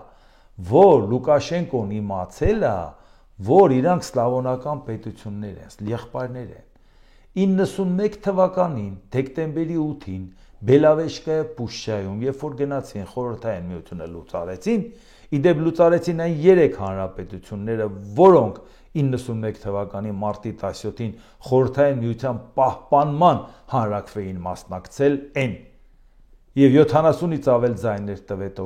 S1: որ Լուկաշենկոն իմացել է, որ իրանք սլավոնական պետություններ են, եղբայրներ են։ 91 թվականին, դեկտեմբերի 8-ին, Բելավեշկայա Պուշչայում, երբ որ գնացին խորհրդային միությունը լուծարեցին, իդեպ լուծարեցին այն 3 հանրապետությունները, որոնք 91 թվականի մարտի 17-ին խորհրդային միության պահպանման հանրաքվեին մասնակցել են։ Եվ 70-ից ավել ձայներ տվեց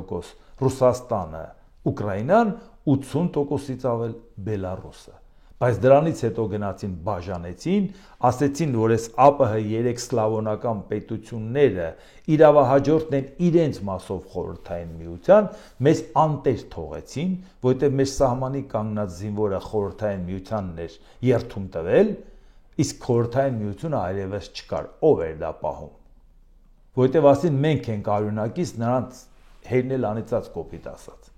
S1: Ռուսաստանը, Ուկրաինան, 80%-ից ավել Բելարուսը։ Բայց դրանից հետո գնացին բաժանեցին, ասեցին, որ այս ԱՊՀ 3 սլավոնական պետությունները իրավահաջորդն են իրենց մասով խորհրդային միության, մեզ անտեր թողեցին, որովհետև մեր սահմանի կանգնած զինվորը խորհրդային միությանն էր երթում տվել, իսկ խորհրդային միությունը այլևս չկար, ով էր դա պահում։ Որովհետև ասին մենք ենք արյունակից, նրանց հերն էլ անիծած կոպիտ ասած։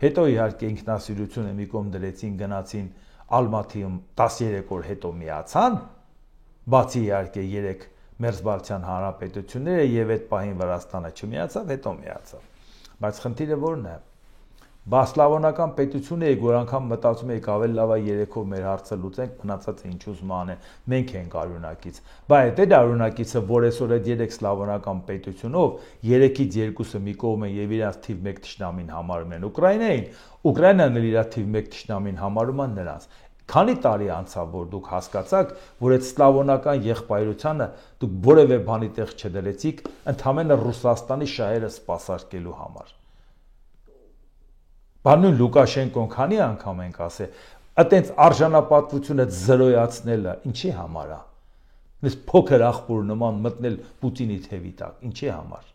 S1: Հետո իհարկե ինքնասիրությունը մի կողմ դրեցին, գնացին Ալմաթիում 13 օր հետո միացան, բացի իհարկե 3 մերձբալթյան հանրապետությունները եւ այդ պահին Վրաստանը չմիացավ, հետո միացավ։ Բայց խնդիրը ո՞րն է։ Սլավոնական պետությունը եք, որ անգամ մտածում եք ավելի լավ է երեքով մեր հարցը լուծենք, մնացածը ինչ ուզում անեն, մենք ենք արյունակից։ Բայց այդ արյունակիցը, որ այսօր այդ 3 սլավոնական պետությունով 3-ից 2-ը մի կողմ են եւ իրաց թիվ 1 թշնամին համարում են Ուկրաինային, Ուկրաինան էլ իր թիվ 1 թշնամին համարում են նրանց։ Քանի տարի անցավ, որ դուք հասկացաք, որ այդ սլավոնական եղբայրությանը դուք որևէ բանի տեղ չդրեցիք, ընդհանրապես Ռուսաստանի շահերը սպասարկելու համար։ Բանուն Լուկաշենկոն քանի անգամ ենք ասել, այտենց արժանապատվությունը զրոյացնելը ինչի համար է։ Այս փոքր աղբուր նման մտնել Պուտինի թևի տակ, ինչի համար։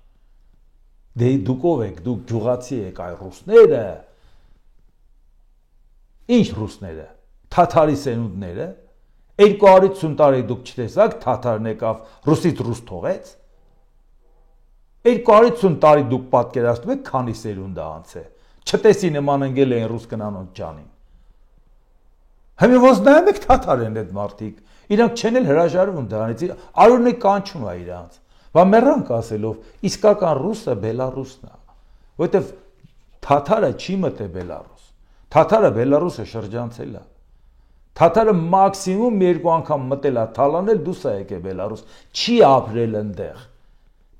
S1: Դե դուք ով եք, դուք գյուղացի եք, այ ռուսները։ Ինչ ռուսները։ Թաթարի սենունդները, 250 տարի դուք չտեսաք, թաթարն եկավ, ռուսից ռուս թողեց։ 250 տարի դուք պատկերացնում եք, քանի սերունդ է անցել։ Չտեսի նման ընկել են ռուս կնանոց ջանին։ Հիմա ոնց նայում եք թաթար են այդ մարդիկ, իրանք չեն էլ հրաժարվում դրանից, արյունը կանչում է իրանց։ Բա մեռանք ասելով, իսկական ռուսը Բելարուսն է, որովհետև թաթարը չի մտե Բելարուս։ Թաթարը Բելարուսը շրջանցել է։ Թաթարը մաքսիմում 2 անգամ մտել է, թալանել դուրս է եկել Բելարուս, չի ապրել այնտեղ։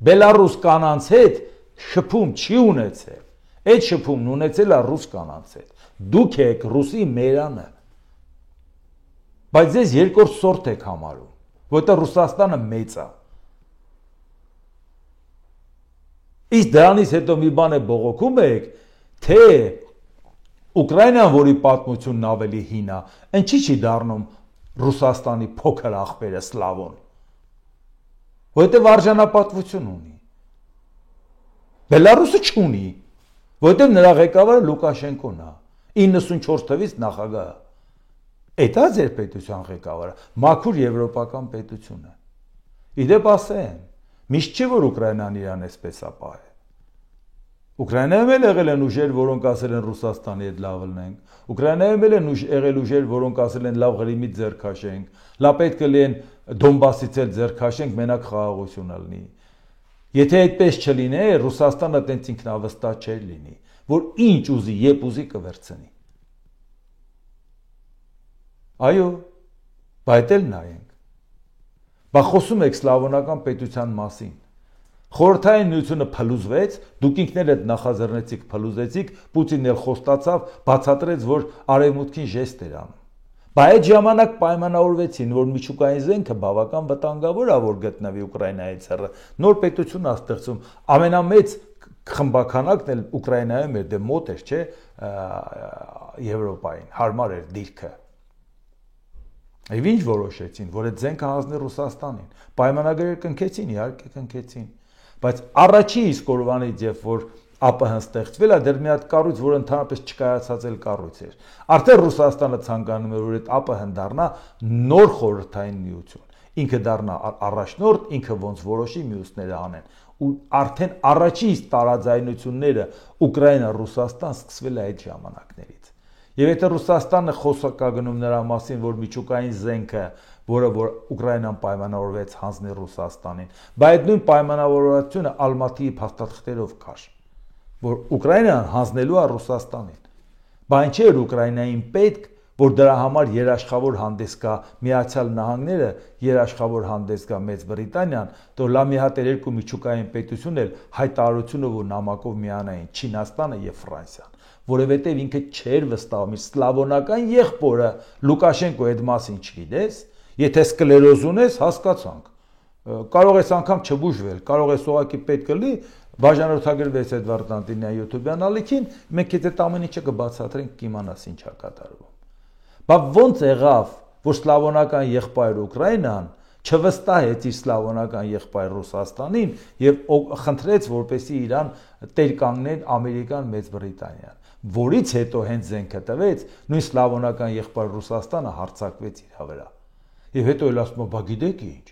S1: Բելարուս կանանց հետ շփում չի ունեցել։ Այդ շփումն ունեցել է ռուս կանանց հետ։ Դուք եք ռուսի մերանը։ Բայց ձեզ երկրորդ սորտ եք համարում, որտեղ Ռուսաստանը մեծ է։ Իսկ դրանից հետո մի բան է բողոքում եք, թե Ուկրաինան, որի պատմությունն ավելի հին է, ինչի չի դառնում Ռուսաստանի փոքր աղբերը սլավոն։ Որտեղ արժանապատվություն ունի։ Բելարուսը չունի, որտեղ նրա ղեկավարը Լուկաշենկոն է, 94 թվականից նախագահ։ Էդ է ձեր պետության ղեկավարը, մաքուր եվրոպական պետություն է։ Իդեպ ասեմ, միշտ չէ որ Ուկրաինան իրան էսպես է պահել։ Ուկրաինայում էլ եղել են ուժեր, որոնք ասել են Ռուսաստանի հետ լավ լինենք։ Ուկրաինայում էլ են եղել ուժեր, որոնք ասել են լավ Ղրիմից ձեռ քաշենք, լավ պետք է լինեն Դոնբասից էլ ձեռ քաշենք, մենակ խաղաղություն լինի։ Եթե այդպես չլիներ, Ռուսաստանը տենց ինքնավստահ չէր լինի, որ ինչ ուզի, երբ ուզի կվերցնի։ Այո, բայց էլ նայենք։ Բա խոսում եք սլավոնական պետության մասին։ Խորհրդային միությունը փլուզվեց, դուք ինքներդ նախաձեռնեցիք, փլուզեցիք, Պուտինն էլ խոստացավ, բացատրեց, որ արևմուտքին ժեստ էր անում։ Բայց այդ ժամանակ պայմանավորվեցին, որ միջուկային զենքը բավական վտանգավոր է, որ գտնվի Ուկրաինայից հեռու։ Նոր պետություն է ստեղծում, ամենամեծ խմբականակն էլ Ուկրաինայում էր, դե մոտ էր, չէ, Եվրոպային, հարմար էր դիրքը։ Եվ ինչ որոշեցին, որ այդ զենքը հանձնի Ռուսաստանին։ Պայմանագրեր կնքեցին, իհարկե կնքեցին։ Բայց առաջի իսկ օրվանից, երբ որ ԱՊՀ-ն ստեղծվել է, դեռ մի հատ կառույց, որ ընդհանրապես չկայացած էլ կառույց էր։ Արդեն Ռուսաստանը ցանկանում էր, որ այդ ԱՊՀ-ն դառնա նոր խորհրդային միություն։ Ինքը դառնա առաջնորդ, ինքը ոնց որոշի, մյուսները անեն։ Ու արդեն առաջի իսկ տարաձայնությունները Ուկրաինա-Ռուսաստան սկսվել է այդ ժամանակներից։ Եվ եթե Ռուսաստանը խոսք է գնում նրա մասին, որ միջուկային զենքը, որը որ Ուկրաինան պայմանավորվեց հանձնել Ռուսաստանին, բայց այդ նույն պայմանավորվածությունը Ալմատիի փաստաթղթերով կար, որ Ուկրաինան հանձնելու է Ռուսաստանին։ Բայց չէ որ Ուկրաինային պետք, որ դրա համար երաշխավոր հանդես գա Միացյալ Նահանգները, երաշխավոր հանդես գա Մեծ Բրիտանիան, તો լա մի հատ երկու միջուկային պետություն էլ հայտարարությունով ու նամակով միանային Չինաստանը եւ Ֆրանսիան, որովհետեւ ինքը չէր վստահում իր սլավոնական եղբորը Լուկաշենկո այդ մասին չգիտես, եթե սկլերոզ ունես, հասկացանք։ Կարող ես անգամ չբուժվել, կարող ես ուղղակի պետք կլի բաժանորդագրվես Էդվարդ Անտոնյան YouTube-յան ալիքին, մենք այդ ամեն ինչը կբացատրենք, կիմանաս ինչ է կատարվում։ Բայց ոնց եղավ, որ սլավոնական եղբայր Ուկրաինան չվստահեց իր սլավոնական եղբայր Ռուսաստանին եւ խնդրեց, որպեսզի իրան տեր կանգնեն Ամերիկան, Մեծ Բրիտանիան, որից հետո հենց զենքը տվեց, նույն սլավոնական եղբայր Ռուսաստանը հարձակվեց իր վրա։ Եվ հետո էլ ասում եմ, բա գիտեք ինչ,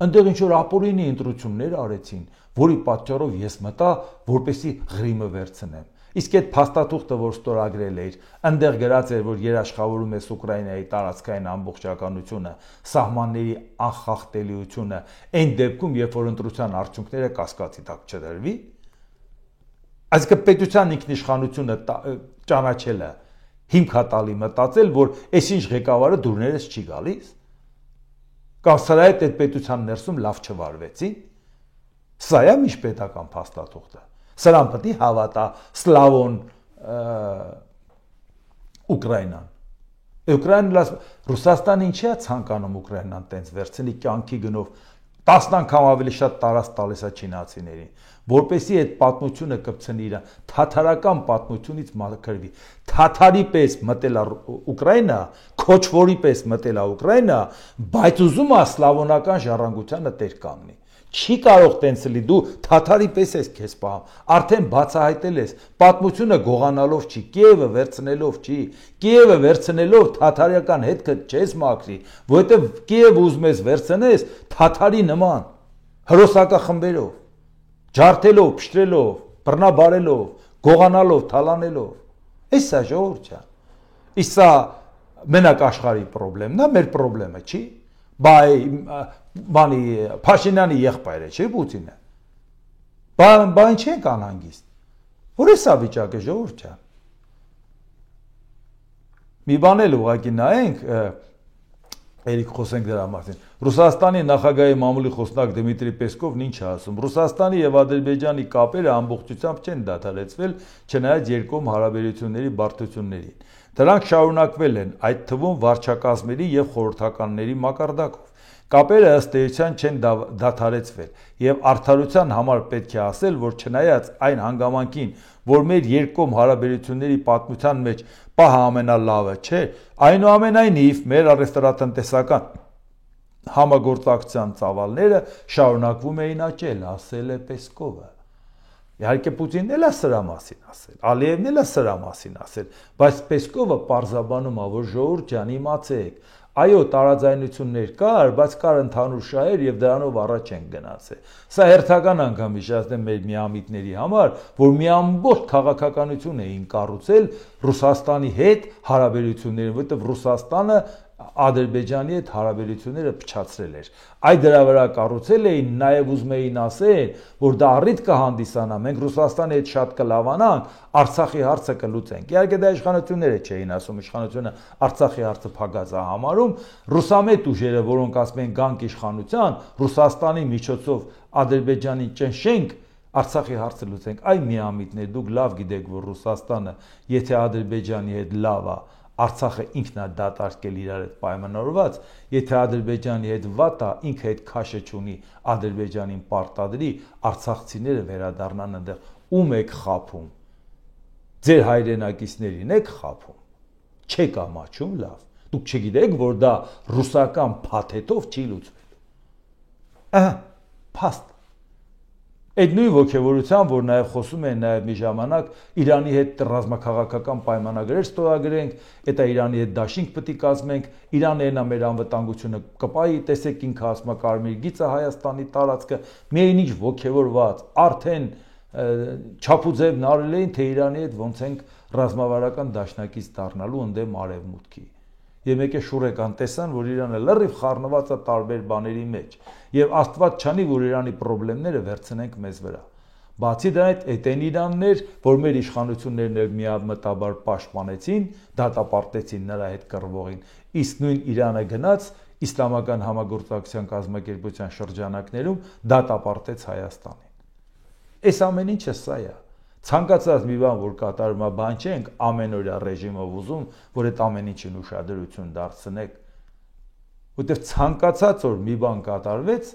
S1: այնտեղ ինչ որ ապօրինի ընտրություններ արեցին, որի պատճառով ես մտա, որպեսզի Ղրիմը վերցնեմ։ Իսկ այդ փաստաթուղթը, որ ստորագրել էր, այնտեղ գրած էր, որ երաշխավորում է Ուկրաինայի տարածքային ամբողջականությունը, սահմանների անխախտելիությունը, այն դեպքում, երբ որ ընտրության արդյունքները կասկածի տակ չդրվի։ Այսինքն պետության ինքնիշխանությունը ճանաչելը հիմք է տալի մտածել, որ այսինչ ղեկավարը դուրներս չի գալիս։ Կամ սրա հետ այդ պետության ներսում լավ չվարվեցին։ Սա է միջպետական փաստաթուղթը։ Սրան պետք է հավատա սլավոն Ուկրաինան։ Ռուսաստանը ինչի է ցանկանում Ուկրաինան տենց վերցնի կյանքի գնով 10 անգամ ավելի շատ տարած տալիս է չինացիներին, որպեսզի այդ պատմությունը կպցնի իր թաթարական պատմությունից մաքրվի։ Թաթարի պես մտել է Ուկրաինա, քոչվորի պես մտել է Ուկրաինա, բայց ուզում է սլավոնական ժառանգությանը տեր կանգնի։ Չի կարող տենց լի դու թաթարի պես ես քեզ պահում, արդեն բացահայտել ես, պատմությունը գողանալով չի, Կիևը վերցնելով չի, Կիևը վերցնելով թաթարական հետքը չես մաքրի, որովհետև Կիևը ուզում ես վերցնես թաթարի նման, հրոսակախմբերով, ջարդելով, փշրելով, բռնաբարելով, գողանալով, թալանելով։ Էս է ժողովուրդ ջան։ Իսկ սա մենակ աշխարհի խնդիրն է, մեր խնդիրը չի։ Բանի Փաշինյանի եղբայրը չէ Պուտինը։ Բան չենք անհանգիստ։ Որ է սա վիճակը ժողովուրդ ջան։ Մի բան էլ ուղղակի նայենք, երեք խոսենք դրա մասին։ Ռուսաստանի նախագահի մամուլի խոսնակ Դմիտրի Պեսկովն ինչ է ասում։ Ռուսաստանի եւ Ադրբեջանի կապերը ամբողջությամբ չեն դադարեցվել, չնայած երկկողմ հարաբերությունների բարդություններին։ Դրանք շարունակվել են, այդ թվում վարչակազմերի եւ խորհրդականների մակարդակով։ Կապերը ըստ էության չեն դադարեցվել եւ արդարության համար պետք է ասել, որ չնայած այն հանգամանքին, որ մեր երկկողմ հարաբերությունների պատմության մեջ պահը ամենալավը չէ, այնուամենայնիվ մեր առևտրատնտեսական համագործակցության ծավալները շարունակվում էին աճել, ասել է Պեսկովը։ Իհարկե Պուտինն էլ է սրա մասին ասել, Ալիևն էլ է սրա մասին ասել, բայց Պեսկովը պարզաբանում է, որ ժողովուրդ ջան, իմացեք, այո, տարաձայնություններ կար, բայց կար ընդհանուր շահեր եւ դրանով առաջ են գնացել։ Սա հերթական անգամ հիշեցնեմ մեր միամիտների համար, որ մի ամբողջ քաղաքականություն էին կառուցել Ռուսաստանի հետ հարաբերությունները, որովհետեւ Ռուսաստանը Ադրբեջանի հետ հարաբերությունները փչացրել էր։ Այդ դրա վրա կառուցել էին, նաև ուզում էին ասել, որ դա առիթ կհանդիսանա, մենք Ռուսաստանի հետ շատ կլավանանք, Արցախի հարցը կլուծենք։ Իհարկե դա իշխանությունները չէին ասում, իշխանությունը Արցախի հարցը փակած է համարում, ռուսամետ ուժերը, որոնք ասում են գանք իշխանության, Ռուսաստանի միջոցով Ադրբեջանին ճնշենք, Արցախի հարցը լուծենք։ Այ միամիտներ, դուք լավ գիտեք, որ Ռուսաստանը, եթե Ադրբեջանի հետ լավ է, Արցախը ինքն է դատարկել իրար հետ պայմանավորված, եթե Ադրբեջանի հետ վատ է, ինքը այդ քաշը չունի Ադրբեջանին պարտադրի, արցախցիները վերադառնան այնտեղ, ում եք խափում։ Ձեր հայրենակիցներին եք խափում։ Չեք ամաչում, լավ։ Դուք չգիտեք, որ դա ռուսական փաթեթով չի լուծվելու։ Փաստ։ Այդ նույն ոգևորությամբ, որ նաև խոսում են նաև մի ժամանակ Իրանի հետ ռազմաքաղաքական պայմանագրեր ստորագրենք, դա Իրանի հետ դաշինք պետք է կազմենք, Իրանը այնա մեր անվտանգությունը կպայի, տեսեք ինքը ասում է Կարմիր գիծը Հայաստանի տարածքը, միայն ինչ ոգևորված, արդեն չափուձև նարել էին, թե Իրանի հետ ոնց ենք ռազմավարական դաշնակից դառնալու ընդդեմ արևմուտքի։ Եվ եկե շուրեկան տեսան, որ Իրանը լրիվ խառնված է տարբեր բաների մեջ, եւ Աստված չանի, որ Իրանի խնդիրները վերցնենք մեզ վրա։ Բացի դրանից, այդ Իրաններ, որ մեր իշխանություններն էլ միամտաբար պաշտպանեցին, դատապարտեցին նրա հետ կռվողին, իսկ նույն Իրանը գնաց իսլամական համագործակցության կազմակերպության շրջանակներում դատապարտեց Հայաստանին։ Այս ամեն ինչը սա է։ Ցանկացած մի բան, որ կատարում է, բան չենք ամենօրյա ռեժիմով ուզում, որ այդ ամեն ինչին ուշադրություն դարձնեք, որտեղ ցանկացած որ մի բան կատարվեց,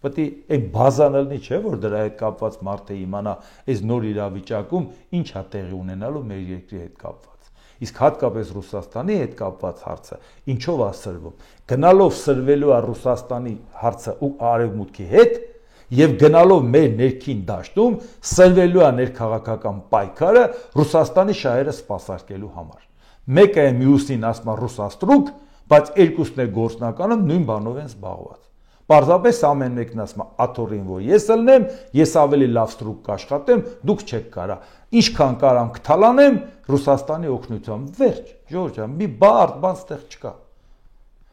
S1: պետք է այն բազանալնի չէ, որ դրա հետ կապված մարդը իմանա այս նոր իրավիճակում ինչ է տեղի ունենալու մեր երկրի հետ կապված։ Իսկ հատկապես Ռուսաստանի հետ կապված հարցը ինչով է սրվում։ Գնալով սրվելու է Ռուսաստանի հարցը ու արևմուտքի հետ, եւ գնալով մեր ներքին դաշտում սրվելու է ներքաղաքական պայքարը Ռուսաստանի շահերը սպասարկելու համար։ Մեկը է մյուսին ասում ռուսաստրուկ, բայց երկուսն էլ գործնականում նույն բանով են զբաղված։ Պարզապես ամեն մեկն ասում է աթոռին, որ ես ելնեմ, ես ավելի լավ ստրուկ կաշխատեմ, դուք չեք կարա։ Ինչքան կարամ կթալանեմ Ռուսաստանի օգնությամբ։ Վերջ, Ժորժ ջան, մի բարդ բան ստեղ չկա։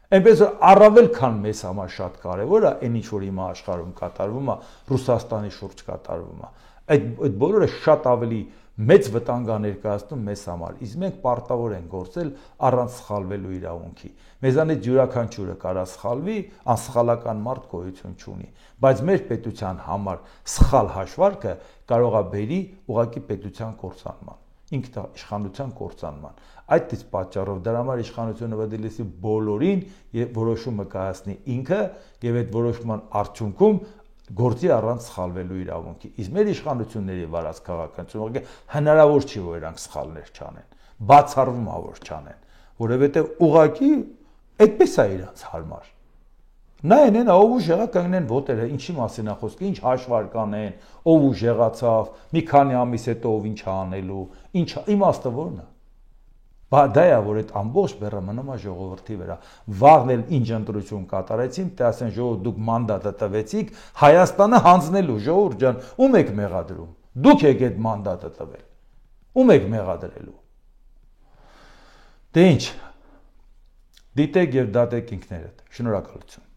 S1: Այնպես որ առավել քան մեզ համար շատ կարևոր է այն ինչ որ հիմա աշխարհում կատարվում է, Ռուսաստանի շուրջ կատարվում է։ Այդ բոլորը շատ ավելի մեծ վտանգ է ներկայացնում մեզ համար։ Իսկ մենք պարտավոր ենք գործել առանց սխալվելու իրավունքի։ Մեզանից յուրաքանչյուրը կարա սխալվի, անսխալական մարդ գոյություն չունի, բայց մեր պետության համար սխալ հաշվարկը կարող է բերի ուղղակի պետության կործանման, ինքնիշխանության կործանման։ Այդ իսկ պատճառով դրա համար իշխանությունը պետք է լսի բոլորին եւ որոշումը կայացնի ինքը եւ այդ որոշման արդյունքում գործի առանց սխալվելու իրավունքի։ Իսկ մեր իշխանությունների վարած քաղաքականությունը հնարավոր չի որ իրանք սխալներ չանեն, բացառվում է որ չանեն, որովհետեւ ուղղակի այդպես է իրանց հարմար։ Նայեն ով ուժ եղա կանգնեն ոտերը, ինչի մասին է խոսքը, ինչ հաշվարկ անեն, ով ուժ եղացավ, մի քանի ամիս հետո ով ինչ անելու, ինչ իմաստը որն է։ Բայց դա է որ այդ ամբողջ բեռը մնում է ժողովրդի վրա։ Վաղն էլ ինչ ընտրություն կատարեցին, թե ասեն ժողովուրդ դուք մանդատը տվեցիք Հայաստանը հանձնելու, ժողովուրդ ջան, ում եք մեղադրում։ Դուք եք այդ մանդատը տվել։ Ում եք մեղադրելու։ Դե ինչ։ Դիտեք եւ դատեք ինքներդ։ Շնորհակալություն։